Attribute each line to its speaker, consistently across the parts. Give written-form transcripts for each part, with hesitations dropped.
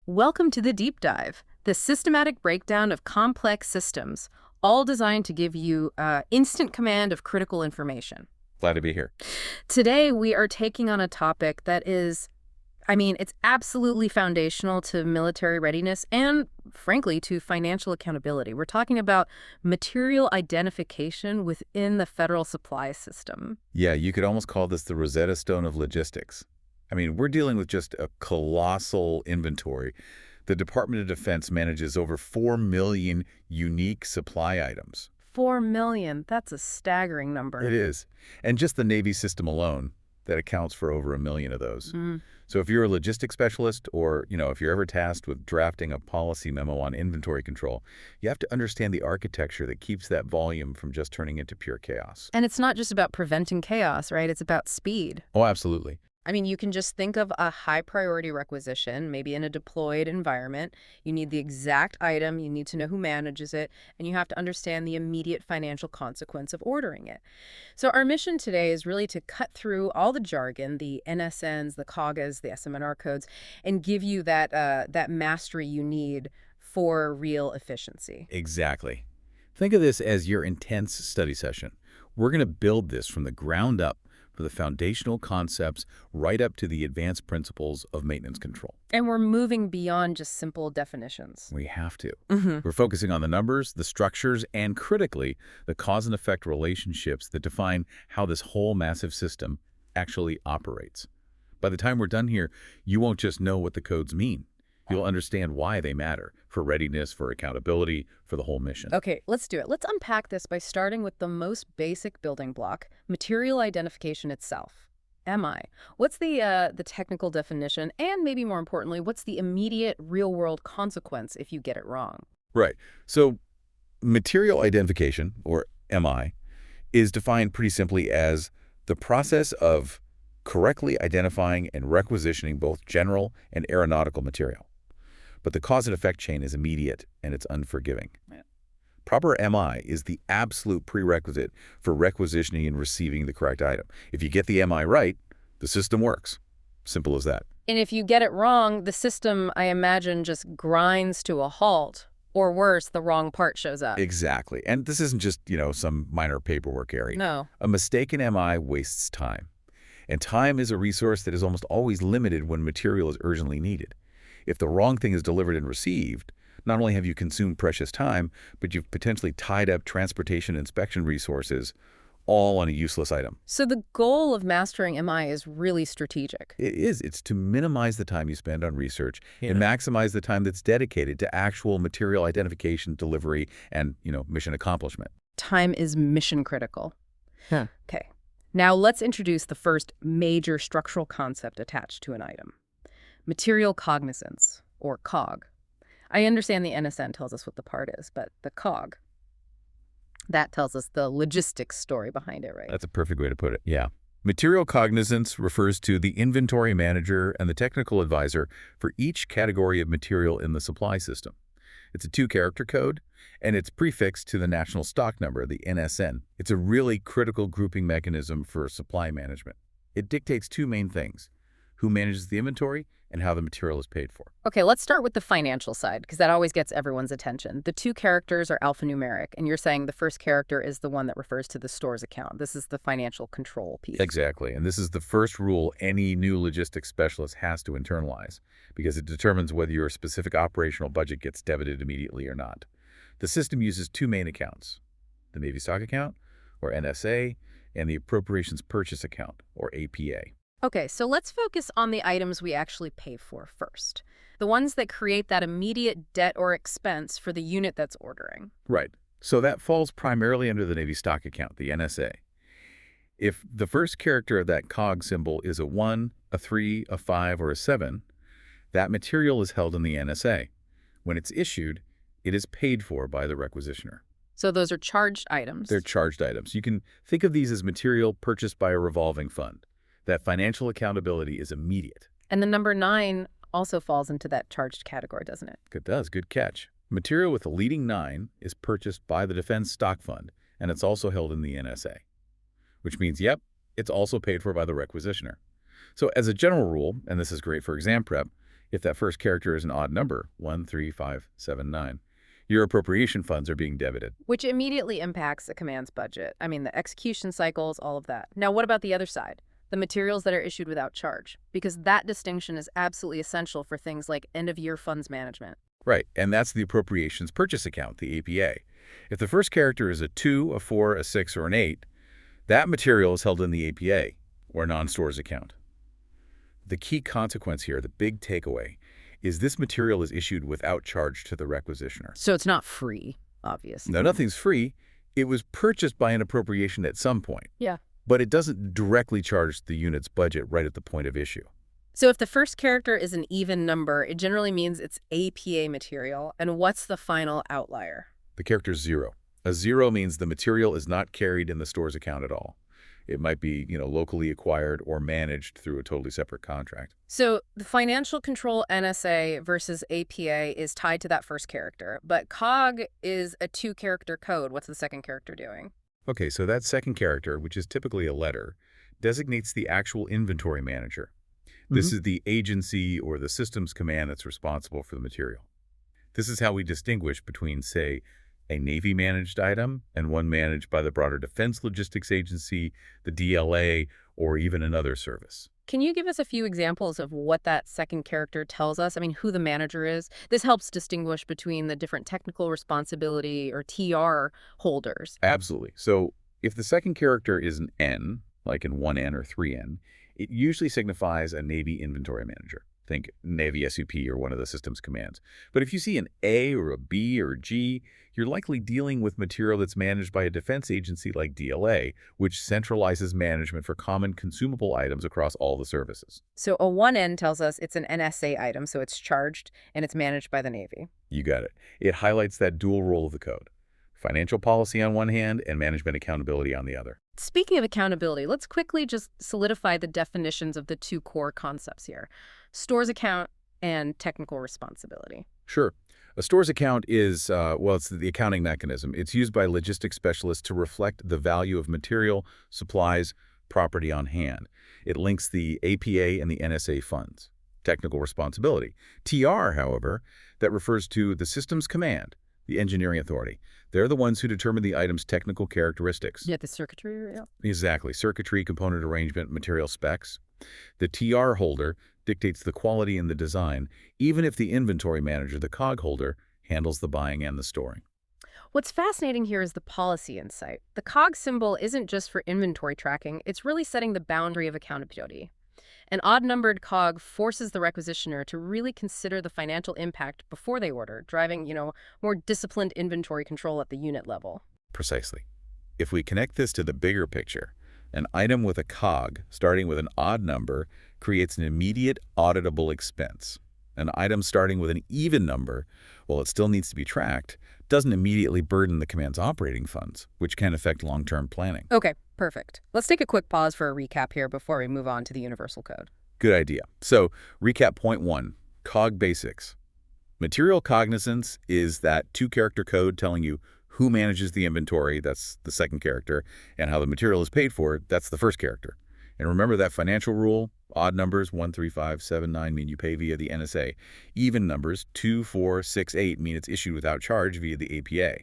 Speaker 1: Welcome to the Deep Dive, the systematic breakdown of complex systems, all designed to give you instant command of critical information.
Speaker 2: Glad to be here.
Speaker 1: Today, we are taking on a topic that is, it's absolutely foundational to military readiness and, frankly, to financial accountability. We're talking about material identification within the federal supply system.
Speaker 2: Yeah, you could almost call this the Rosetta Stone of logistics. We're dealing with just a colossal inventory. The Department of Defense manages over 4 million unique supply items.
Speaker 1: 4 million, that's a staggering number.
Speaker 2: It is. And just the Navy system alone, that accounts for over 1 million of those. So if you're a logistics specialist or, if you're ever tasked with drafting a policy memo on inventory control, you have to understand the architecture that keeps that volume from just turning into pure chaos.
Speaker 1: And it's not just about preventing chaos, right? It's about speed.
Speaker 2: Oh, absolutely.
Speaker 1: You can just think of a high priority requisition, maybe in a deployed environment. You need the exact item, you need to know who manages it, and you have to understand the immediate financial consequence of ordering it. So our mission today is really to cut through all the jargon, the NSNs, the COGAs, the SM&R codes, and give you that mastery you need for real efficiency.
Speaker 2: Exactly. Think of this as your intense study session. We're going to build this from the ground up, for the foundational concepts right up to the advanced principles of maintenance control.
Speaker 1: And we're moving beyond just simple definitions.
Speaker 2: We have to. We're focusing on the numbers, the structures, and critically, the cause and effect relationships that define how this whole massive system actually operates. By the time we're done here, you won't just know what the codes mean. You'll understand why they matter for readiness, for accountability, for the whole mission.
Speaker 1: Okay, let's do it. Let's unpack this by starting with the most basic building block, material identification itself. MI. What's the technical definition? And maybe more importantly, what's the immediate real-world consequence if you get it wrong?
Speaker 2: Right. So material identification, or MI, is defined pretty simply as the process of correctly identifying and requisitioning both general and aeronautical material. But the cause and effect chain is immediate and it's unforgiving.
Speaker 1: Yeah.
Speaker 2: Proper MI is the absolute prerequisite for requisitioning and receiving the correct item. If you get the MI right, the system works. Simple as that.
Speaker 1: And if you get it wrong, the system, I imagine, just grinds to a halt. Or worse, the wrong part shows up.
Speaker 2: Exactly. And this isn't just, some minor paperwork area.
Speaker 1: No.
Speaker 2: A mistaken MI wastes time. And time is a resource that is almost always limited when material is urgently needed. If the wrong thing is delivered and received, not only have you consumed precious time, but you've potentially tied up transportation inspection resources all on a useless item.
Speaker 1: So the goal of mastering MI is really strategic.
Speaker 2: It is. It's to minimize the time you spend on research and maximize the time that's dedicated to actual material identification, delivery, and, mission accomplishment.
Speaker 1: Time is mission critical. Okay. Now let's introduce the first major structural concept attached to an item. Material cognizance, or COG. I understand the NSN tells us what the part is, but the COG, that tells us the logistics story behind it, right?
Speaker 2: That's a perfect way to put it, yeah. Material cognizance refers to the inventory manager and the technical advisor for each category of material in the supply system. It's a 2-character code, and it's prefixed to the national stock number, the NSN. It's a really critical grouping mechanism for supply management. It dictates 2 main things: who manages the inventory and how the material is paid for.
Speaker 1: Okay, let's start with the financial side, because that always gets everyone's attention. The 2 characters are alphanumeric, and you're saying the first character is the one that refers to the store's account. This is the financial control piece.
Speaker 2: Exactly, and this is the first rule any new logistics specialist has to internalize, because it determines whether your specific operational budget gets debited immediately or not. The system uses 2 main accounts: the Navy Stock Account, or NSA, and the Appropriations Purchase Account, or APA.
Speaker 1: Okay, so let's focus on the items we actually pay for first. The ones that create that immediate debt or expense for the unit that's ordering.
Speaker 2: Right. So that falls primarily under the Navy Stock Account, the NSA. If the first character of that COG symbol is a 1, a 3, a 5, or a 7, that material is held in the NSA. When it's issued, it is paid for by the requisitioner.
Speaker 1: So those are charged items.
Speaker 2: They're charged items. You can think of these as material purchased by a revolving fund. That financial accountability is immediate.
Speaker 1: And the number 9 also falls into that charged category, doesn't it?
Speaker 2: It does. Good catch. Material with a leading 9 is purchased by the Defense Stock Fund, and it's also held in the NSA. Which means, yep, it's also paid for by the requisitioner. So as a general rule, and this is great for exam prep, If that first character is an odd number, 1, 3, 5, 7, 9, your appropriation funds are being debited.
Speaker 1: Which immediately impacts the command's budget. I mean, the execution cycles, all of that. Now, what about the other side? The materials that are issued without charge, because that distinction is absolutely essential for things like end-of-year funds management.
Speaker 2: Right, and that's the appropriations purchase account, the APA. If the first character is a 2, a 4, a 6, or an 8, that material is held in the APA, or non-stores account. The key consequence here, the big takeaway, is this material is issued without charge to the requisitioner.
Speaker 1: So it's not free, obviously.
Speaker 2: Now, nothing's free. It was purchased by an appropriation at some point.
Speaker 1: Yeah.
Speaker 2: But it doesn't directly charge the unit's budget right at the point of issue.
Speaker 1: So if the first character is an even number, it generally means it's APA material. And what's the final outlier?
Speaker 2: The character's 0. A 0 means the material is not carried in the store's account at all. It might be, locally acquired or managed through a totally separate contract.
Speaker 1: So the financial control NSA versus APA is tied to that first character, but COG is a 2-character code. What's the second character doing?
Speaker 2: Okay, so that second character, which is typically a letter, designates the actual inventory manager. This is the agency or the systems command that's responsible for the material. This is how we distinguish between, say, a Navy-managed item and one managed by the broader Defense Logistics Agency, the DLA, or even another service.
Speaker 1: Can you give us a few examples of what that second character tells us? I mean, who the manager is? This helps distinguish between the different technical responsibility or TR holders.
Speaker 2: Absolutely. So if the second character is an N, like in 1N or 3N, it usually signifies a Navy inventory manager. Think Navy SUP or one of the systems commands. But if you see an A or a B or a G, you're likely dealing with material that's managed by a defense agency like DLA, which centralizes management for common consumable items across all the services.
Speaker 1: So a 1N tells us it's an NSA item, so it's charged and it's managed by the Navy.
Speaker 2: You got it. It highlights that dual role of the code. Financial policy on one hand and management accountability on the other.
Speaker 1: Speaking of accountability, let's quickly just solidify the definitions of the 2 core concepts here: stores account and technical responsibility.
Speaker 2: Sure. A stores account is, it's the accounting mechanism. It's used by logistics specialists to reflect the value of material, supplies, property on hand. It links the APA and the NSA funds. Technical responsibility. TR, however, that refers to the systems command, the engineering authority. They're the ones who determine the item's technical characteristics.
Speaker 1: Yeah, the circuitry, yeah.
Speaker 2: Exactly. Circuitry, component arrangement, material specs. The TR holder dictates the quality and the design, even if the inventory manager, the COG holder, handles the buying and the storing.
Speaker 1: What's fascinating here is the policy insight. The COG symbol isn't just for inventory tracking, it's really setting the boundary of accountability. An odd-numbered COG forces the requisitioner to really consider the financial impact before they order, driving, more disciplined inventory control at the unit level.
Speaker 2: Precisely. If we connect this to the bigger picture, an item with a COG starting with an odd number creates an immediate auditable expense. An item starting with an even number, while it still needs to be tracked, doesn't immediately burden the command's operating funds, which can affect long-term planning.
Speaker 1: Okay, perfect. Let's take a quick pause for a recap here before we move on to the universal code.
Speaker 2: Good idea. So, recap point 1, COG basics. Material cognizance is that 2-character code telling you who manages the inventory, that's the second character, and how the material is paid for, that's the first character. And remember that financial rule, odd numbers, 1, 3, 5, 7, 9 mean you pay via the NSA. Even numbers, 2, 4, 6, 8 mean it's issued without charge via the APA.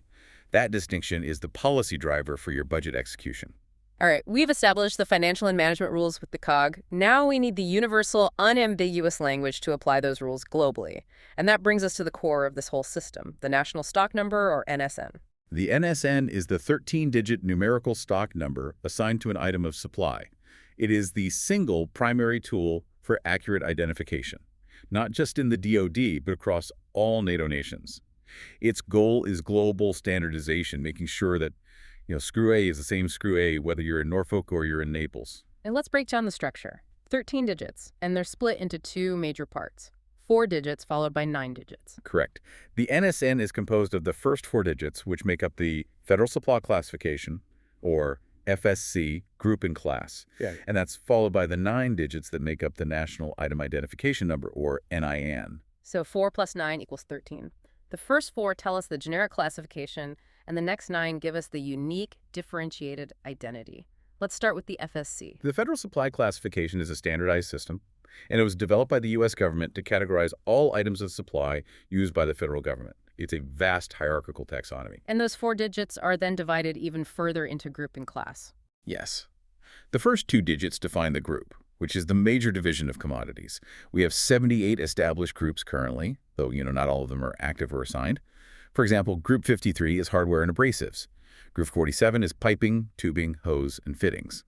Speaker 2: That distinction is the policy driver for your budget execution.
Speaker 1: All right, we've established the financial and management rules with the COG. Now we need the universal, unambiguous language to apply those rules globally. And that brings us to the core of this whole system, the National Stock Number, or NSN.
Speaker 2: The NSN is the 13-digit numerical stock number assigned to an item of supply. It is the single primary tool for accurate identification, not just in the DoD, but across all NATO nations. Its goal is global standardization, making sure that screw A is the same screw A, whether you're in Norfolk or you're in Naples.
Speaker 1: And let's break down the structure. 13 digits, and they're split into 2 major parts. 4 digits followed by 9 digits.
Speaker 2: Correct. The NSN is composed of the first 4 digits, which make up the Federal Supply Classification, or FSC, group and class. Yeah. And that's followed by the 9 digits that make up the National Item Identification Number, or NIN.
Speaker 1: So 4 plus 9 equals 13. The first 4 tell us the generic classification, and the next 9 give us the unique, differentiated identity. Let's start with the FSC.
Speaker 2: The Federal Supply Classification is a standardized system. And it was developed by the U.S. government to categorize all items of supply used by the federal government. It's a vast hierarchical taxonomy.
Speaker 1: And those four digits are then divided even further into group and class.
Speaker 2: Yes. The first two digits define the group, which is the major division of commodities. We have 78 established groups currently, though, not all of them are active or assigned. For example, Group 53 is hardware and abrasives. Group 47 is piping, tubing, hose, and fittings.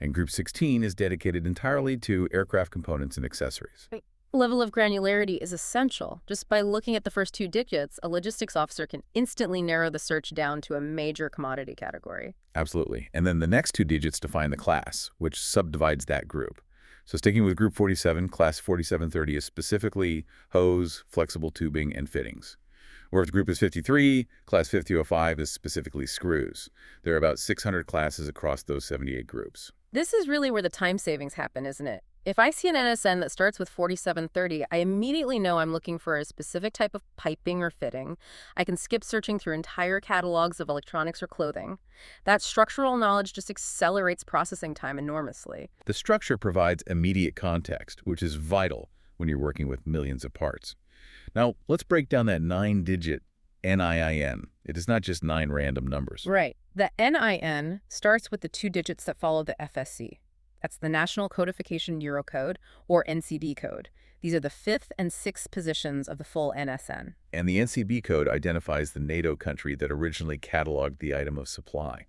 Speaker 2: And Group 16 is dedicated entirely to aircraft components and accessories.
Speaker 1: Right. Level of granularity is essential. Just by looking at the first two digits, a logistics officer can instantly narrow the search down to a major commodity category.
Speaker 2: Absolutely. And then the next two digits define the class, which subdivides that group. So sticking with Group 47, Class 4730 is specifically hose, flexible tubing, and fittings. Whereas Group is 53, Class 5005 is specifically screws. There are about 600 classes across those 78 groups.
Speaker 1: This is really where the time savings happen, isn't it? If I see an NSN that starts with 4730, I immediately know I'm looking for a specific type of piping or fitting. I can skip searching through entire catalogs of electronics or clothing. That structural knowledge just accelerates processing time enormously.
Speaker 2: The structure provides immediate context, which is vital when you're working with millions of parts. Now, let's break down that 9-digit NIIN. It is not just 9 random numbers.
Speaker 1: Right. The NIN starts with the two digits that follow the FSC. That's the National Codification Eurocode, or NCB code. These are the 5th and 6th positions of the full NSN.
Speaker 2: And the NCB code identifies the NATO country that originally cataloged the item of supply.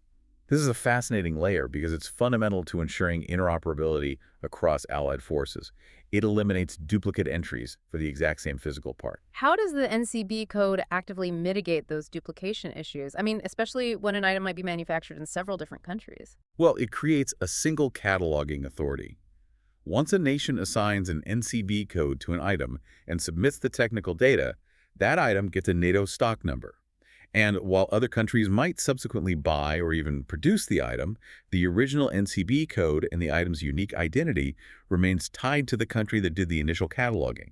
Speaker 2: This is a fascinating layer because it's fundamental to ensuring interoperability across allied forces. It eliminates duplicate entries for the exact same physical part.
Speaker 1: How does the NCB code actively mitigate those duplication issues? I mean, especially when an item might be manufactured in several different countries.
Speaker 2: Well, it creates a single cataloging authority. Once a nation assigns an NCB code to an item and submits the technical data, that item gets a NATO stock number. And while other countries might subsequently buy or even produce the item, the original NCB code and the item's unique identity remains tied to the country that did the initial cataloging.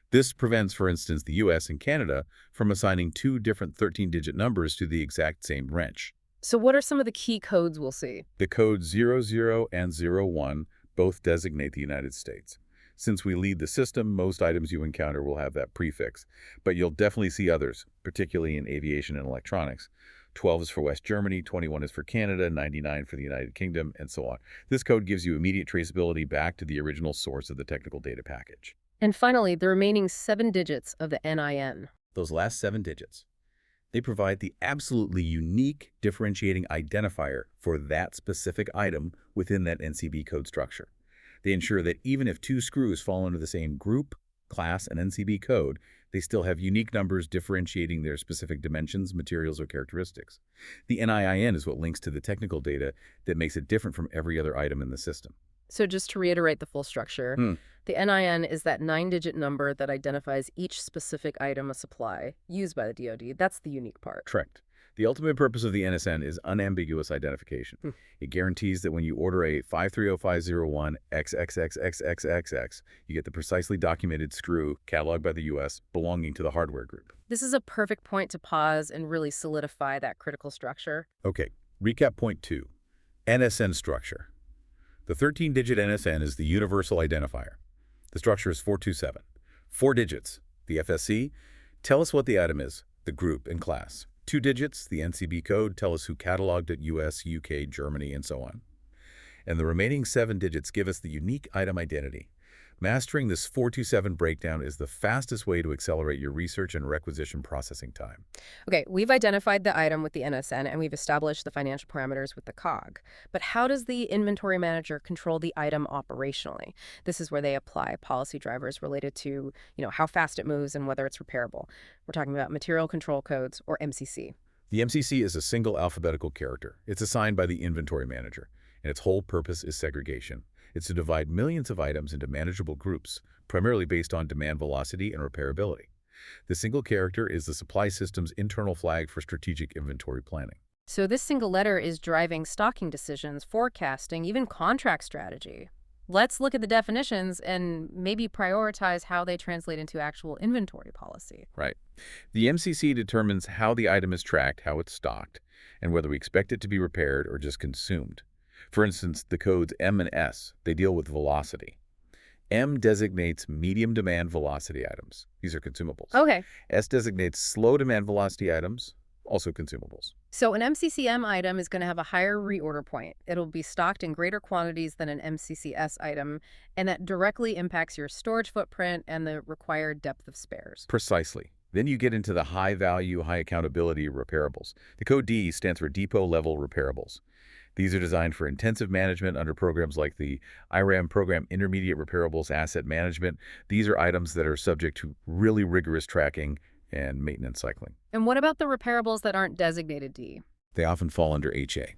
Speaker 2: This prevents, for instance, the US and Canada from assigning two different 13-digit numbers to the exact same wrench.
Speaker 1: So what are some of the key codes we'll see?
Speaker 2: The codes 00 and 01 both designate the United States. Since we lead the system, most items you encounter will have that prefix, but you'll definitely see others, particularly in aviation and electronics. 12 is for West Germany, 21 is for Canada, 99 for the United Kingdom, and so on. This code gives you immediate traceability back to the original source of the technical data package.
Speaker 1: And finally, the remaining 7 digits of the NIN.
Speaker 2: Those last 7 digits, they provide the absolutely unique differentiating identifier for that specific item within that NCB code structure. They ensure that even if two screws fall under the same group, class, and NCB code, they still have unique numbers differentiating their specific dimensions, materials, or characteristics. The NIIN is what links to the technical data that makes it different from every other item in the system.
Speaker 1: So just to reiterate the full structure, the NIN is that 9-digit number that identifies each specific item of supply used by the DoD. That's the unique part.
Speaker 2: Correct. The ultimate purpose of the NSN is unambiguous identification. It guarantees that when you order a 530501 XXXXXXX, you get the precisely documented screw cataloged by the U.S. belonging to the hardware group.
Speaker 1: This is a perfect point to pause and really solidify that critical structure.
Speaker 2: Okay, recap point 2. NSN structure. The 13-digit NSN is the universal identifier. The structure is 427. 4 digits, the FSC, tell us what the item is, the group and class. 2 digits, the NCB code, tell us who cataloged it, US, UK, Germany, and so on. And the remaining 7 digits give us the unique item identity. Mastering this 427 breakdown is the fastest way to accelerate your research and requisition processing time.
Speaker 1: Okay, we've identified the item with the NSN and we've established the financial parameters with the COG. But how does the inventory manager control the item operationally? This is where they apply policy drivers related to, how fast it moves and whether it's repairable. We're talking about material control codes, or MCC.
Speaker 2: The MCC is a single alphabetical character. It's assigned by the inventory manager, and its whole purpose is segregation. It's to divide millions of items into manageable groups, primarily based on demand velocity and repairability. The single character is the supply system's internal flag for strategic inventory planning.
Speaker 1: So this single letter is driving stocking decisions, forecasting, even contract strategy. Let's look at the definitions and maybe prioritize how they translate into actual inventory policy.
Speaker 2: Right. The MCC determines how the item is tracked, how it's stocked, and whether we expect it to be repaired or just consumed. For instance, the codes M and S, they deal with velocity. M designates medium demand velocity items. These are consumables.
Speaker 1: Okay.
Speaker 2: S designates slow demand velocity items, also consumables.
Speaker 1: So an MCCM item is going to have a higher reorder point. It'll be stocked in greater quantities than an MCCS item, and that directly impacts your storage footprint and the required depth of spares.
Speaker 2: Precisely. Then you get into the high value, high accountability repairables. The code D stands for depot level repairables. These are designed for intensive management under programs like the IRAM program, Intermediate Repairables Asset Management. These are items that are subject to really rigorous tracking and maintenance cycling.
Speaker 1: And what about the repairables that aren't designated D?
Speaker 2: They often fall under HA.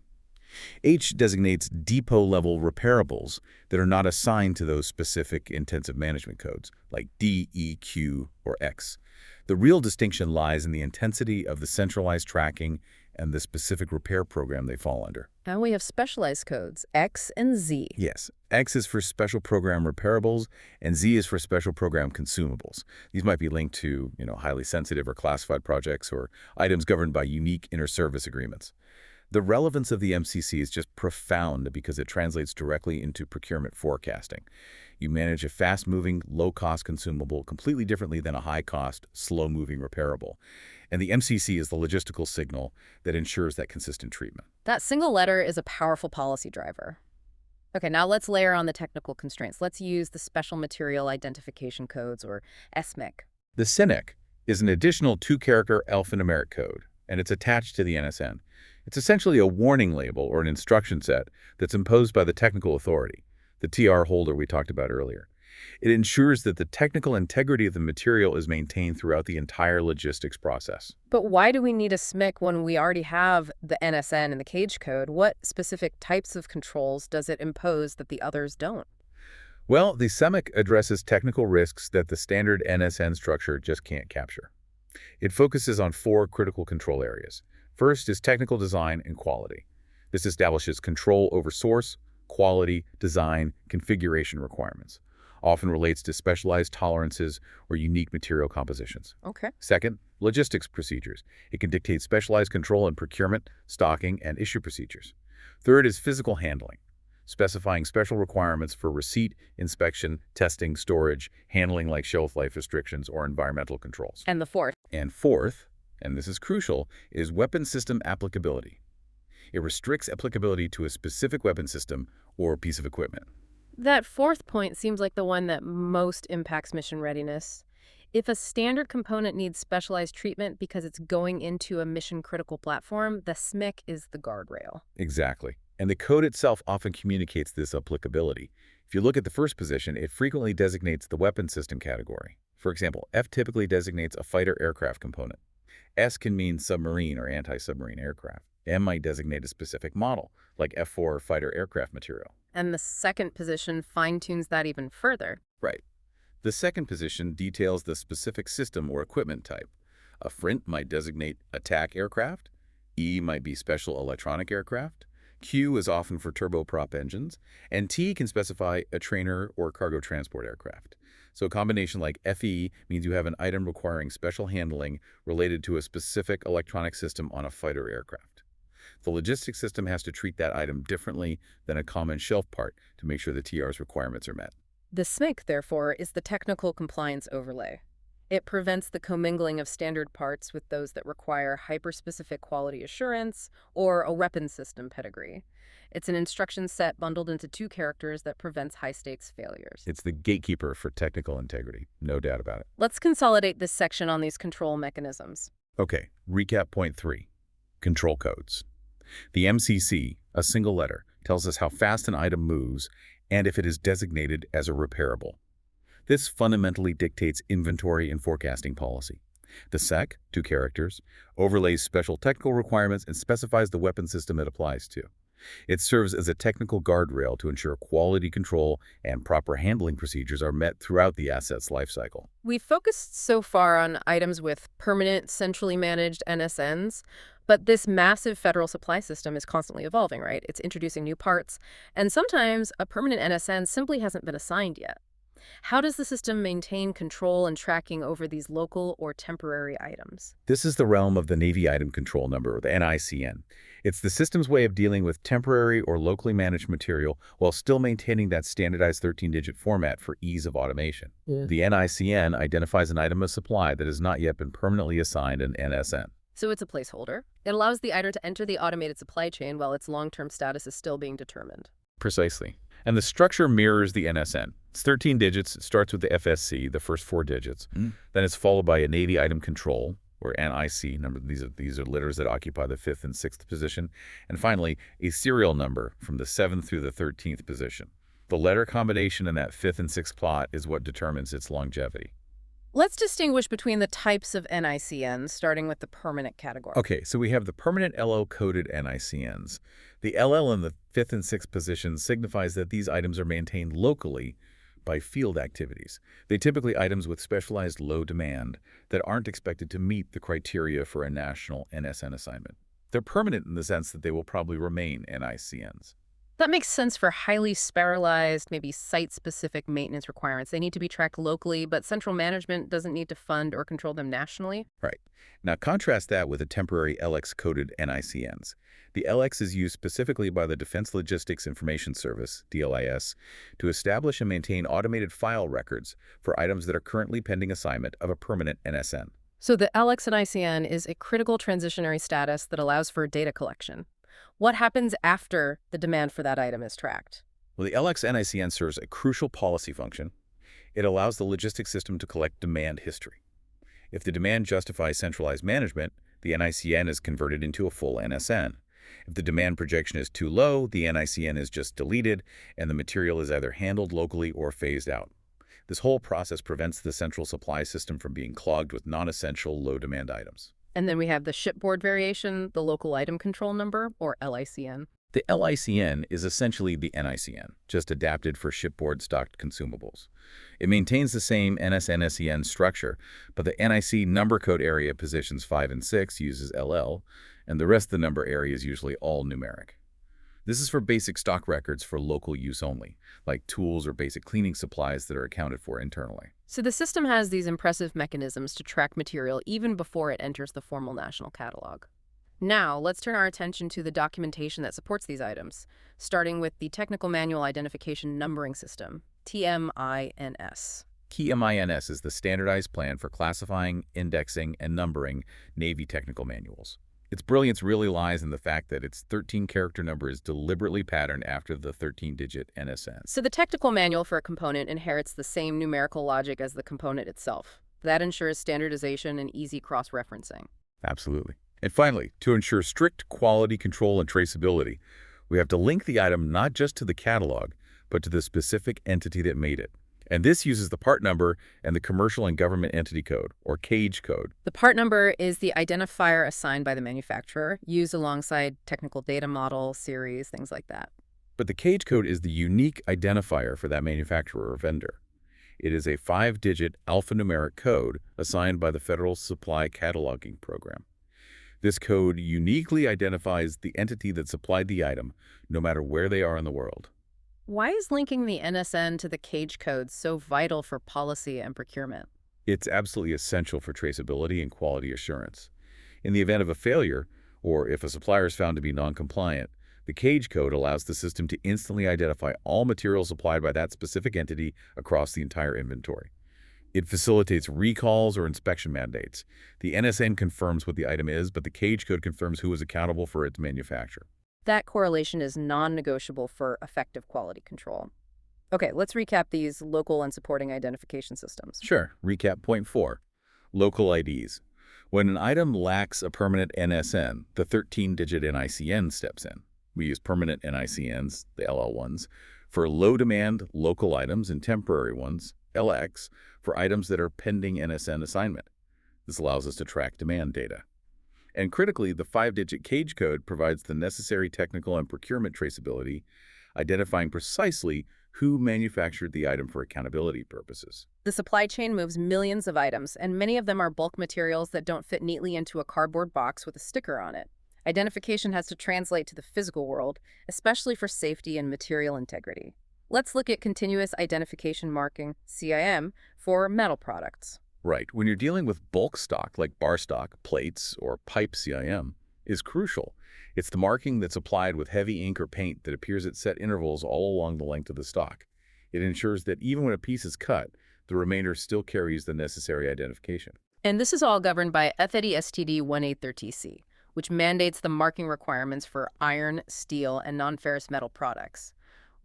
Speaker 2: H designates depot-level repairables that are not assigned to those specific intensive management codes, like D, E, Q, or X. The real distinction lies in the intensity of the centralized tracking and the specific repair program they fall under.
Speaker 1: Now we have specialized codes, X and Z.
Speaker 2: Yes, X is for special program repairables, and Z is for special program consumables. These might be linked to, highly sensitive or classified projects or items governed by unique inter-service agreements. The relevance of the MCC is just profound because it translates directly into procurement forecasting. You manage a fast-moving, low-cost consumable completely differently than a high-cost, slow-moving repairable. And the MCC is the logistical signal that ensures that consistent treatment.
Speaker 1: That single letter is a powerful policy driver. Okay, now let's layer on the technical constraints. Let's use the Special Material Identification Codes, or SMIC.
Speaker 2: The SINIC is an additional two-character alphanumeric code, and it's attached to the NSN. It's essentially a warning label or an instruction set that's imposed by the technical authority, the TR holder we talked about earlier. It ensures that the technical integrity of the material is maintained throughout the entire logistics process.
Speaker 1: But why do we need a SMIC when we already have the NSN and the cage code? What specific types of controls does it impose that the others don't?
Speaker 2: Well, the SEMIC addresses technical risks that the standard NSN structure just can't capture. It focuses on 4 critical control areas. First is technical design and quality. This establishes control over source, quality, design, configuration requirements. Often relates to specialized tolerances or unique material compositions.
Speaker 1: Okay.
Speaker 2: Second, logistics procedures. It can dictate specialized control in procurement, stocking, and issue procedures. Third is physical handling, specifying special requirements for receipt, inspection, testing, storage, handling like shelf life restrictions or environmental controls.
Speaker 1: And the fourth?
Speaker 2: And fourth, and this is crucial, is weapon system applicability. It restricts applicability to a specific weapon system or piece of equipment.
Speaker 1: That fourth point seems like the one that most impacts mission readiness. If a standard component needs specialized treatment because it's going into a mission-critical platform, the SMIC is the guardrail.
Speaker 2: Exactly. And the code itself often communicates this applicability. If you look at the first position, it frequently designates the weapon system category. For example, F typically designates a fighter aircraft component. S can mean submarine or anti-submarine aircraft. M might designate a specific model, like F4 fighter aircraft material.
Speaker 1: And the second position fine-tunes that even further.
Speaker 2: Right. The second position details the specific system or equipment type. A FRINT might designate attack aircraft. E might be special electronic aircraft. Q is often for turboprop engines. And T can specify a trainer or cargo transport aircraft. So a combination like FE means you have an item requiring special handling related to a specific electronic system on a fighter aircraft. The logistics system has to treat that item differently than a common shelf part to make sure the TR's requirements are met.
Speaker 1: The SMIC, therefore, is the technical compliance overlay. It prevents the commingling of standard parts with those that require hyper-specific quality assurance or a weapon system pedigree. It's an instruction set bundled into 2 characters that prevents high-stakes failures.
Speaker 2: It's the gatekeeper for technical integrity, no doubt about it.
Speaker 1: Let's consolidate this section on these control mechanisms.
Speaker 2: Okay, recap point 3, control codes. The MCC, a single letter, tells us how fast an item moves and if it is designated as a repairable. This fundamentally dictates inventory and forecasting policy. The SEC, 2 characters, overlays special technical requirements and specifies the weapon system it applies to. It serves as a technical guardrail to ensure quality control and proper handling procedures are met throughout the asset's lifecycle.
Speaker 1: We've focused so far on items with permanent, centrally managed NSNs, but this massive federal supply system is constantly evolving, right? It's introducing new parts, and sometimes a permanent NSN simply hasn't been assigned yet. How does the system maintain control and tracking over these local or temporary items?
Speaker 2: This is the realm of the Navy Item Control Number, or the NICN. It's the system's way of dealing with temporary or locally managed material while still maintaining that standardized 13-digit format for ease of automation.
Speaker 1: Yeah.
Speaker 2: The NICN identifies an item of supply that has not yet been permanently assigned an NSN.
Speaker 1: So it's a placeholder. It allows the item to enter the automated supply chain while its long-term status is still being determined.
Speaker 2: Precisely. And the structure mirrors the NSN. It's 13 digits. It starts with the FSC, the first 4 digits. Then it's followed by a Navy Item Control, or NIC number. These are letters that occupy the 5th and 6th position. And finally, a serial number from the 7th through the 13th position. The letter combination in that 5th and 6th plot is what determines its longevity.
Speaker 1: Let's distinguish between the types of NICNs, starting with the permanent category.
Speaker 2: Okay, so we have the permanent LL-coded NICNs. The LL in the 5th and 6th position signifies that these items are maintained locally by field activities. They typically items with specialized low demand that aren't expected to meet the criteria for a national NSN assignment. They're permanent in the sense that they will probably remain NICNs.
Speaker 1: That makes sense for highly spiralized, maybe site-specific maintenance requirements. They need to be tracked locally, but central management doesn't need to fund or control them nationally.
Speaker 2: Right. Now contrast that with the temporary LX-coded NICNs. The LX is used specifically by the Defense Logistics Information Service, DLIS, to establish and maintain automated file records for items that are currently pending assignment of a permanent NSN.
Speaker 1: So the LX&ICN is a critical transitionary status that allows for data collection. What happens after the demand for that item is tracked?
Speaker 2: Well, the LX-NICN serves a crucial policy function. It allows the logistics system to collect demand history. If the demand justifies centralized management, the NICN is converted into a full NSN. If the demand projection is too low, the NICN is just deleted, and the material is either handled locally or phased out. This whole process prevents the central supply system from being clogged with non-essential, low-demand items.
Speaker 1: And then we have the shipboard variation, the local item control number, or LICN.
Speaker 2: The LICN is essentially the NICN, just adapted for shipboard stocked consumables. It maintains the same NSN-SEN structure, but the NIC number code area positions 5 and 6 uses LL, and the rest of the number area is usually all numeric. This is for basic stock records for local use only, like tools or basic cleaning supplies that are accounted for internally.
Speaker 1: So the system has these impressive mechanisms to track material even before it enters the formal national catalog. Now, let's turn our attention to the documentation that supports these items, starting with the Technical Manual Identification Numbering System, TMINS.
Speaker 2: TMINS is the standardized plan for classifying, indexing, and numbering Navy technical manuals. Its brilliance really lies in the fact that its 13-character number is deliberately patterned after the 13-digit NSN.
Speaker 1: So the technical manual for a component inherits the same numerical logic as the component itself. That ensures standardization and easy cross-referencing.
Speaker 2: Absolutely. And finally, to ensure strict quality control and traceability, we have to link the item not just to the catalog, but to the specific entity that made it. And this uses the part number and the Commercial and Government Entity Code, or CAGE code.
Speaker 1: The part number is the identifier assigned by the manufacturer, used alongside technical data model, series, things like that.
Speaker 2: But the CAGE code is the unique identifier for that manufacturer or vendor. It is a 5-digit alphanumeric code assigned by the Federal Supply Cataloging Program. This code uniquely identifies the entity that supplied the item, no matter where they are in the world.
Speaker 1: Why is linking the NSN to the CAGE code so vital for policy and procurement?
Speaker 2: It's absolutely essential for traceability and quality assurance. In the event of a failure, or if a supplier is found to be non-compliant, the CAGE code allows the system to instantly identify all material supplied by that specific entity across the entire inventory. It facilitates recalls or inspection mandates. The NSN confirms what the item is, but the CAGE code confirms who is accountable for its manufacture.
Speaker 1: That correlation is non-negotiable for effective quality control. Okay, let's recap these local and supporting identification systems.
Speaker 2: Sure. Recap point 4. Local IDs. When an item lacks a permanent NSN, the 13-digit NICN steps in. We use permanent NICNs, the LL ones, for low-demand local items and temporary ones, LX, for items that are pending NSN assignment. This allows us to track demand data. And critically, the 5-digit CAGE code provides the necessary technical and procurement traceability, identifying precisely who manufactured the item for accountability purposes.
Speaker 1: The supply chain moves millions of items, and many of them are bulk materials that don't fit neatly into a cardboard box with a sticker on it. Identification has to translate to the physical world, especially for safety and material integrity. Let's look at continuous identification marking, CIM, for metal products.
Speaker 2: Right. When you're dealing with bulk stock like bar stock, plates, or pipe CIM is crucial. It's the marking that's applied with heavy ink or paint that appears at set intervals all along the length of the stock. It ensures that even when a piece is cut, the remainder still carries the necessary identification.
Speaker 1: And this is all governed by FED STD 1830C, which mandates the marking requirements for iron, steel, and non-ferrous metal products.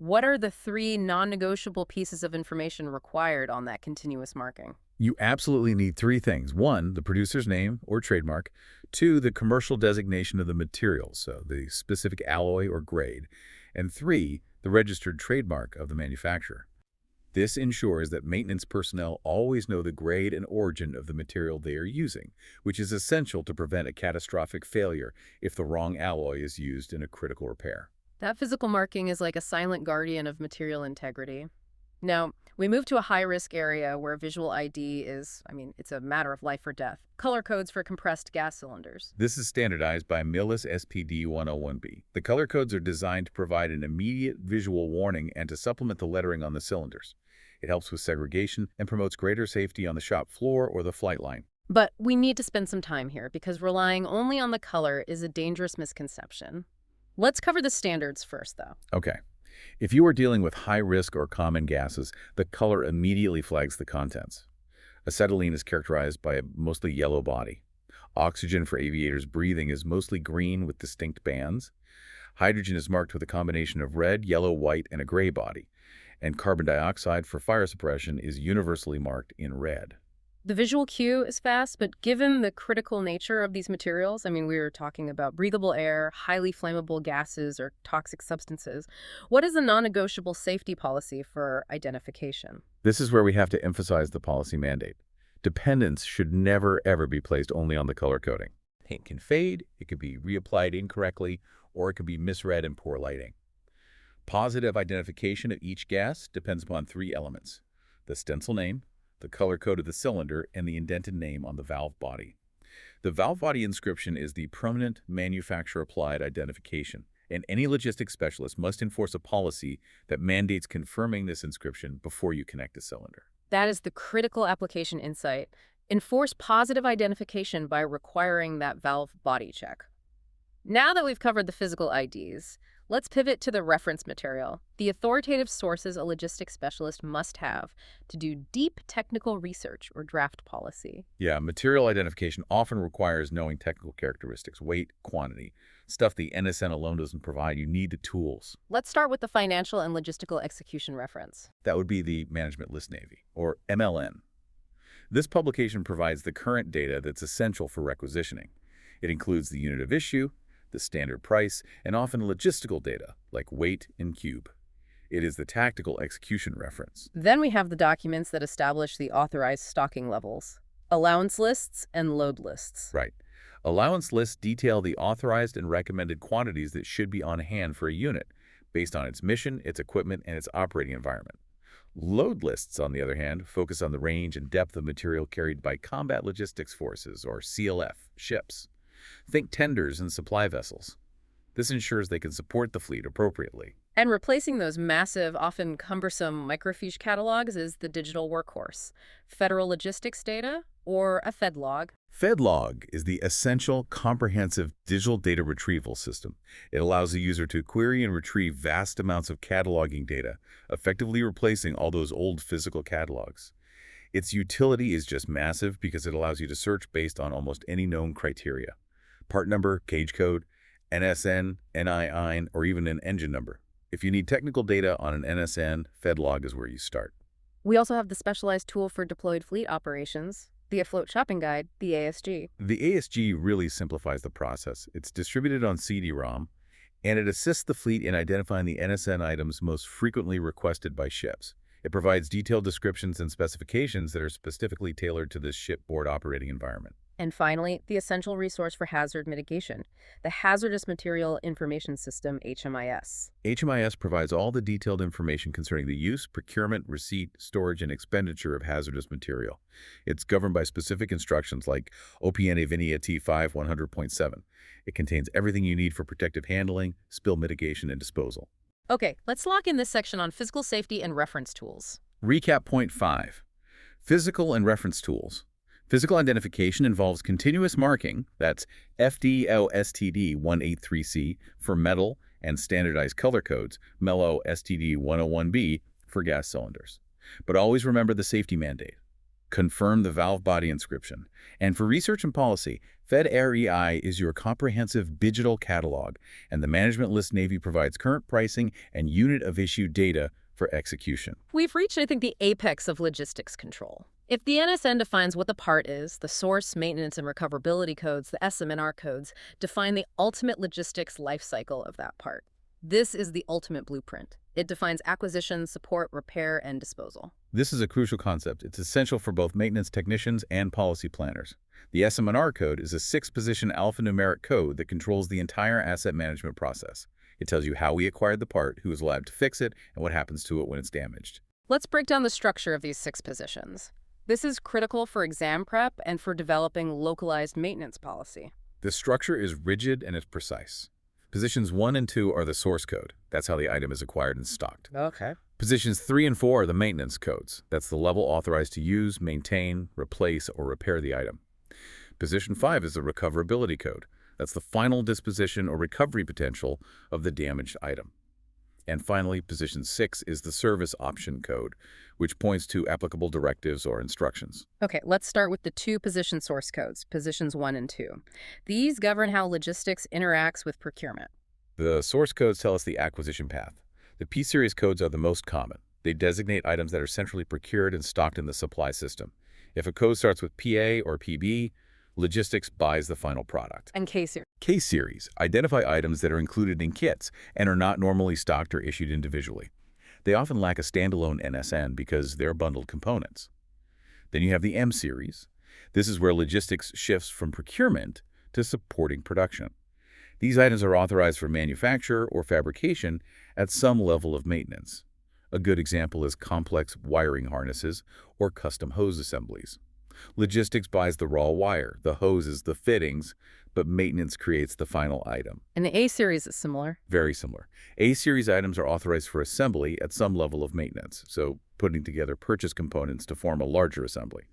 Speaker 1: What are the three non-negotiable pieces of information required on that continuous marking?
Speaker 2: You absolutely need three things. One, the producer's name or trademark. Two, the commercial designation of the material, so the specific alloy or grade. And three, the registered trademark of the manufacturer. This ensures that maintenance personnel always know the grade and origin of the material they are using, which is essential to prevent a catastrophic failure if the wrong alloy is used in a critical repair.
Speaker 1: That physical marking is like a silent guardian of material integrity. Now, we move to a high-risk area where visual ID is, it's a matter of life or death. Color codes for compressed gas cylinders.
Speaker 2: This is standardized by MILIS SPD 101B. The color codes are designed to provide an immediate visual warning and to supplement the lettering on the cylinders. It helps with segregation and promotes greater safety on the shop floor or the flight line.
Speaker 1: But we need to spend some time here because relying only on the color is a dangerous misconception. Let's cover the standards first, though.
Speaker 2: Okay. If you are dealing with high-risk or common gases, the color immediately flags the contents. Acetylene is characterized by a mostly yellow body. Oxygen for aviators breathing is mostly green with distinct bands. Hydrogen is marked with a combination of red, yellow, white, and a gray body. And carbon dioxide for fire suppression is universally marked in red.
Speaker 1: The visual cue is fast, but given the critical nature of these materials, we were talking about breathable air, highly flammable gases, or toxic substances. What is a non-negotiable safety policy for identification?
Speaker 2: This is where we have to emphasize the policy mandate. Dependence should never, ever be placed only on the color coding. Paint can fade, it could be reapplied incorrectly, or it could be misread in poor lighting. Positive identification of each gas depends upon three elements: the stencil name, the color code of the cylinder, and the indented name on the valve body. The valve body inscription is the permanent manufacturer-applied identification, and any logistics specialist must enforce a policy that mandates confirming this inscription before you connect a cylinder.
Speaker 1: That is the critical application insight. Enforce positive identification by requiring that valve body check. Now that we've covered the physical IDs, let's pivot to the reference material, the authoritative sources a logistics specialist must have to do deep technical research or draft policy.
Speaker 2: Yeah, material identification often requires knowing technical characteristics, weight, quantity, stuff the NSN alone doesn't provide. You need the tools.
Speaker 1: Let's start with the financial and logistical execution reference.
Speaker 2: That would be the Management List Navy, or MLN. This publication provides the current data that's essential for requisitioning. It includes the unit of issue, the standard price, and often logistical data like weight and cube. It is the tactical execution reference.
Speaker 1: Then we have the documents that establish the authorized stocking levels, allowance lists and load lists.
Speaker 2: Right. Allowance lists detail the authorized and recommended quantities that should be on hand for a unit, based on its mission, its equipment, and its operating environment. Load lists, on the other hand, focus on the range and depth of material carried by combat logistics forces, or CLF, ships. Think tenders and supply vessels. This ensures they can support the fleet appropriately.
Speaker 1: And replacing those massive, often cumbersome microfiche catalogs is the digital workhorse. Federal logistics data or a FedLog.
Speaker 2: FedLog is the essential, comprehensive digital data retrieval system. It allows the user to query and retrieve vast amounts of cataloging data, effectively replacing all those old physical catalogs. Its utility is just massive because it allows you to search based on almost any known criteria: part number, gauge code, NSN, NIN, or even an engine number. If you need technical data on an NSN, FedLog is where you start.
Speaker 1: We also have the specialized tool for deployed fleet operations, the Afloat Shopping Guide, the ASG.
Speaker 2: The ASG really simplifies the process. It's distributed on CD-ROM, and it assists the fleet in identifying the NSN items most frequently requested by ships. It provides detailed descriptions and specifications that are specifically tailored to this shipboard operating environment.
Speaker 1: And finally, the essential resource for hazard mitigation, the Hazardous Material Information System, HMIS.
Speaker 2: HMIS provides all the detailed information concerning the use, procurement, receipt, storage, and expenditure of hazardous material. It's governed by specific instructions like OPN Avinia T5 100.7. It contains everything you need for protective handling, spill mitigation, and disposal.
Speaker 1: Okay, let's lock in this section on physical safety and reference tools.
Speaker 2: Recap point 5. Physical and reference tools. Physical identification involves continuous marking, that's FDL-STD-183C for metal and standardized color codes, MELO STD-101B for gas cylinders. But always remember the safety mandate. Confirm the valve body inscription. And for research and policy, FedREI is your comprehensive digital catalog, and the Management List Navy provides current pricing and unit of issue data for execution.
Speaker 1: We've reached, I think, the apex of logistics control. If the NSN defines what the part is, the source, maintenance, and recoverability codes, the SM&R codes, define the ultimate logistics lifecycle of that part. This is the ultimate blueprint. It defines acquisition, support, repair, and disposal.
Speaker 2: This is a crucial concept. It's essential for both maintenance technicians and policy planners. The SM&R code is a 6-position alphanumeric code that controls the entire asset management process. It tells you how we acquired the part, who is allowed to fix it, and what happens to it when it's damaged.
Speaker 1: Let's break down the structure of these 6 positions. This is critical for exam prep and for developing localized maintenance policy.
Speaker 2: The structure is rigid and it's precise. Positions 1 and 2 are the source code. That's how the item is acquired and stocked.
Speaker 1: Okay.
Speaker 2: Positions 3 and 4 are the maintenance codes. That's the level authorized to use, maintain, replace, or repair the item. Position 5 is the recoverability code. That's the final disposition or recovery potential of the damaged item. And finally, position 6 is the service option code, which points to applicable directives or instructions.
Speaker 1: Okay, let's start with the 2 position source codes, positions 1 and 2. These govern how logistics interacts with procurement.
Speaker 2: The source codes tell us the acquisition path. The P-series codes are the most common. They designate items that are centrally procured and stocked in the supply system. If a code starts with PA or PB, logistics buys the final product.
Speaker 1: And K-series.
Speaker 2: K-series identify items that are included in kits and are not normally stocked or issued individually. They often lack a standalone NSN because they're bundled components. Then you have the M-series. This is where logistics shifts from procurement to supporting production. These items are authorized for manufacture or fabrication at some level of maintenance. A good example is complex wiring harnesses or custom hose assemblies. Logistics buys the raw wire, the hoses, the fittings, but maintenance creates the final item.
Speaker 1: And the A-series is similar.
Speaker 2: Very similar. A-series items are authorized for assembly at some level of maintenance, so putting together purchase components to form a larger assembly.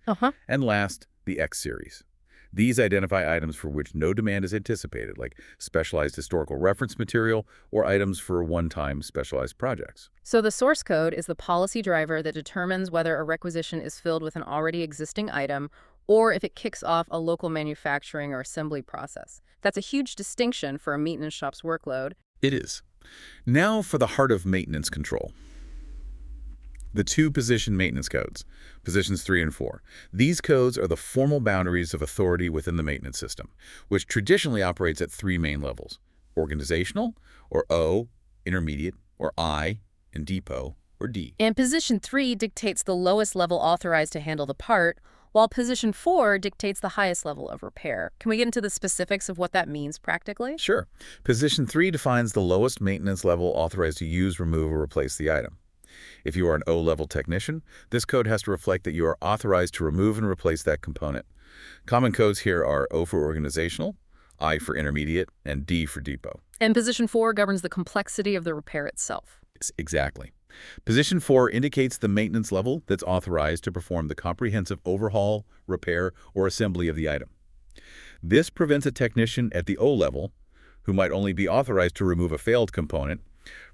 Speaker 2: And last, the X-series. These identify items for which no demand is anticipated, like specialized historical reference material or items for one-time specialized projects.
Speaker 1: So the source code is the policy driver that determines whether a requisition is filled with an already existing item or if it kicks off a local manufacturing or assembly process. That's a huge distinction for a maintenance shop's workload.
Speaker 2: It is. Now for the heart of maintenance control. The 2-position maintenance codes, positions 3 and 4. These codes are the formal boundaries of authority within the maintenance system, which traditionally operates at 3 main levels: organizational, or O, intermediate, or I, and depot, or D.
Speaker 1: And position 3 dictates the lowest level authorized to handle the part, while position 4 dictates the highest level of repair. Can we get into the specifics of what that means practically?
Speaker 2: Sure. Position 3 defines the lowest maintenance level authorized to use, remove, or replace the item. If you are an O-level technician, this code has to reflect that you are authorized to remove and replace that component. Common codes here are O for organizational, I for intermediate, and D for depot.
Speaker 1: And position 4 governs the complexity of the repair itself.
Speaker 2: Exactly. Position 4 indicates the maintenance level that's authorized to perform the comprehensive overhaul, repair, or assembly of the item. This prevents a technician at the O level, who might only be authorized to remove a failed component,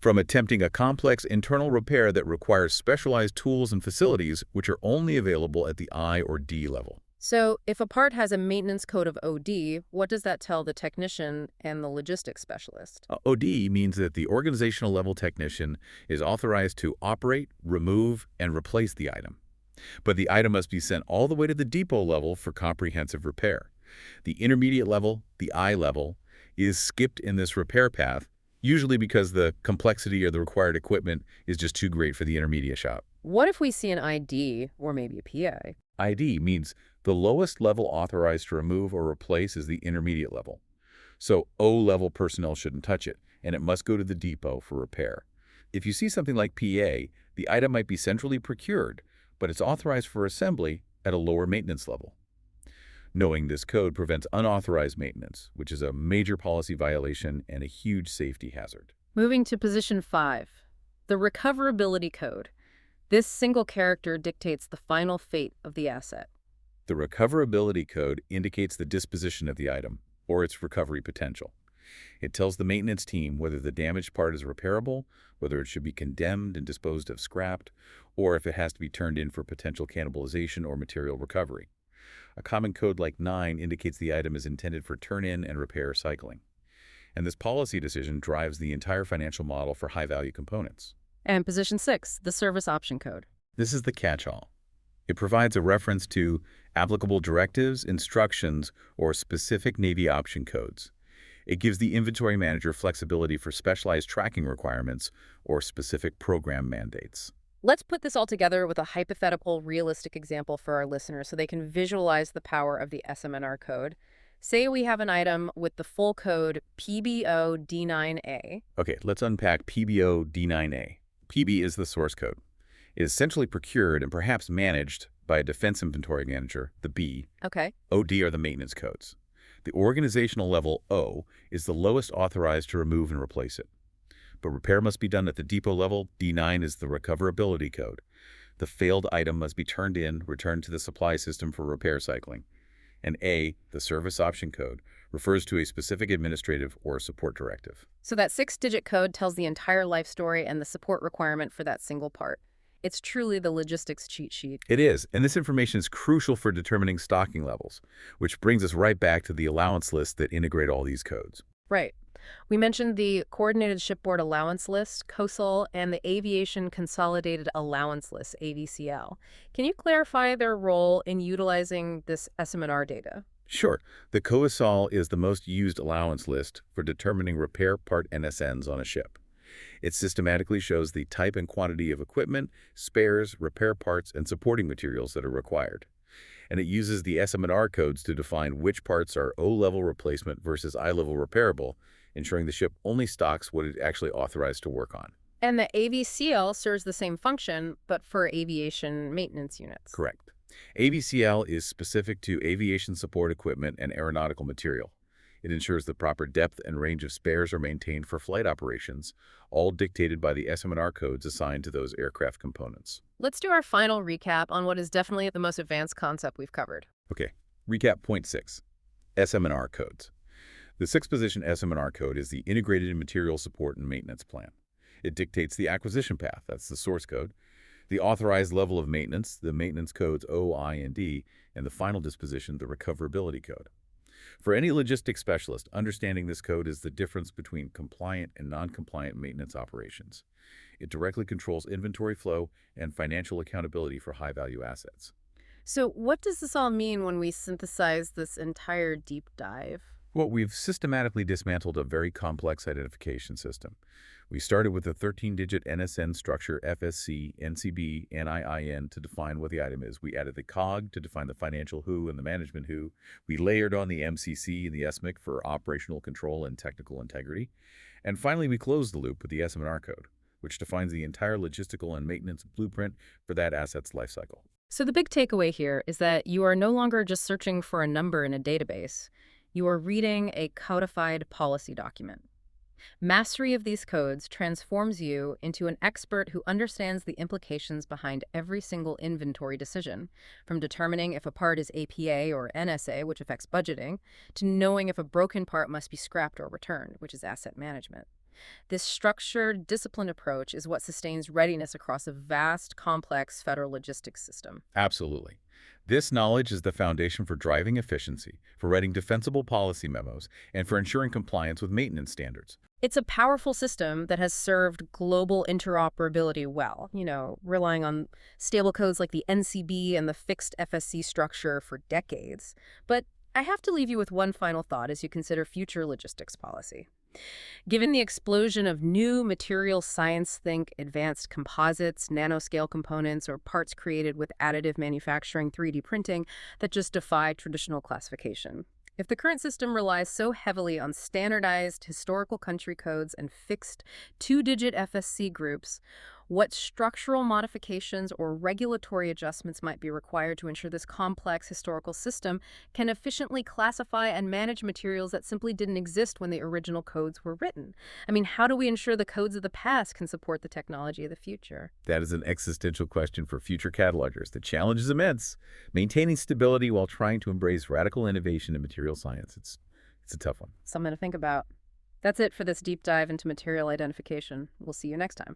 Speaker 2: from attempting a complex internal repair that requires specialized tools and facilities which are only available at the I or D level.
Speaker 1: So if a part has a maintenance code of OD, what does that tell the technician and the logistics specialist?
Speaker 2: OD means that the organizational level technician is authorized to operate, remove, and replace the item. But the item must be sent all the way to the depot level for comprehensive repair. The intermediate level, the I level, is skipped in this repair path, usually because the complexity or the required equipment is just too great for the intermediate shop.
Speaker 1: What if we see an ID or maybe a PA?
Speaker 2: ID means the lowest level authorized to remove or replace is the intermediate level. So O-level personnel shouldn't touch it, and it must go to the depot for repair. If you see something like PA, the item might be centrally procured, but it's authorized for assembly at a lower maintenance level. Knowing this code prevents unauthorized maintenance, which is a major policy violation and a huge safety hazard.
Speaker 1: Moving to position 5, the recoverability code. This single character dictates the final fate of the asset.
Speaker 2: The recoverability code indicates the disposition of the item or its recovery potential. It tells the maintenance team whether the damaged part is repairable, whether it should be condemned and disposed of scrapped, or if it has to be turned in for potential cannibalization or material recovery. A common code like 9 indicates the item is intended for turn-in and repair cycling. And this policy decision drives the entire financial model for high-value components.
Speaker 1: And position 6, the service option code.
Speaker 2: This is the catch-all. It provides a reference to applicable directives, instructions, or specific Navy option codes. It gives the inventory manager flexibility for specialized tracking requirements or specific program mandates.
Speaker 1: Let's put this all together with a hypothetical, realistic example for our listeners so they can visualize the power of the SM&R code. Say we have an item with the full code PBO D9A.
Speaker 2: Okay, let's unpack PBO D9A. PB is the source code. It is centrally procured and perhaps managed by a defense inventory manager, the B.
Speaker 1: Okay.
Speaker 2: OD are the maintenance codes. The organizational level O is the lowest authorized to remove and replace it. But repair must be done at the depot level. D9 is the recoverability code. The failed item must be turned in, returned to the supply system for repair cycling. And A, the service option code, refers to a specific administrative or support directive.
Speaker 1: So that 6-digit code tells the entire life story and the support requirement for that single part. It's truly the logistics cheat sheet.
Speaker 2: It is, and this information is crucial for determining stocking levels, which brings us right back to the allowance lists that integrate all these codes.
Speaker 1: Right. We mentioned the Coordinated Shipboard Allowance List, COSAL, and the Aviation Consolidated Allowance List, AVCL. Can you clarify their role in utilizing this SM&R data?
Speaker 2: Sure, the COSAL is the most used allowance list for determining repair part NSNs on a ship. It systematically shows the type and quantity of equipment, spares, repair parts, and supporting materials that are required. And it uses the SM&R codes to define which parts are O-level replacement versus I-level repairable, ensuring the ship only stocks what it actually authorized to work on.
Speaker 1: And the AVCL serves the same function, but for aviation maintenance units.
Speaker 2: Correct. AVCL is specific to aviation support equipment and aeronautical material. It ensures the proper depth and range of spares are maintained for flight operations, all dictated by the SM&R codes assigned to those aircraft components.
Speaker 1: Let's do our final recap on what is definitely the most advanced concept we've covered.
Speaker 2: Okay, recap point 6, SM&R codes. The 6-position SM&R code is the Integrated Material Support and Maintenance Plan. It dictates the acquisition path, that's the source code, the authorized level of maintenance, the maintenance codes O, I, and D, and the final disposition, the recoverability code. For any logistics specialist, understanding this code is the difference between compliant and non-compliant maintenance operations. It directly controls inventory flow and financial accountability for high-value assets.
Speaker 1: So what does this all mean when we synthesize this entire deep dive?
Speaker 2: Well, we've systematically dismantled a very complex identification system. We started with a 13-digit NSN structure, FSC, NCB, NIIN, to define what the item is. We added the COG to define the financial who and the management who. We layered on the MCC and the SMIC for operational control and technical integrity. And finally, we closed the loop with the SM&R code, which defines the entire logistical and maintenance blueprint for that asset's lifecycle.
Speaker 1: So the big takeaway here is that you are no longer just searching for a number in a database. You are reading a codified policy document. Mastery of these codes transforms you into an expert who understands the implications behind every single inventory decision, from determining if a part is APA or NSA, which affects budgeting, to knowing if a broken part must be scrapped or returned, which is asset management. This structured, disciplined approach is what sustains readiness across a vast, complex federal logistics system.
Speaker 2: Absolutely. This knowledge is the foundation for driving efficiency, for writing defensible policy memos, and for ensuring compliance with maintenance standards.
Speaker 1: It's a powerful system that has served global interoperability well, relying on stable codes like the NCB and the fixed FSC structure for decades. But I have to leave you with one final thought as you consider future logistics policy. Given the explosion of new material science, think advanced composites, nanoscale components, or parts created with additive manufacturing, 3D printing, that just defy traditional classification. If the current system relies so heavily on standardized historical country codes and fixed 2-digit FSC groups, What structural modifications or regulatory adjustments might be required to ensure this complex historical system can efficiently classify and manage materials that simply didn't exist when the original codes were written? I mean, how do we ensure the codes of the past can support the technology of the future?
Speaker 2: That is an existential question for future catalogers. The challenge is immense, maintaining stability while trying to embrace radical innovation in material science. It's a tough one.
Speaker 1: Something to think about. That's it for this deep dive into material identification. We'll see you next time.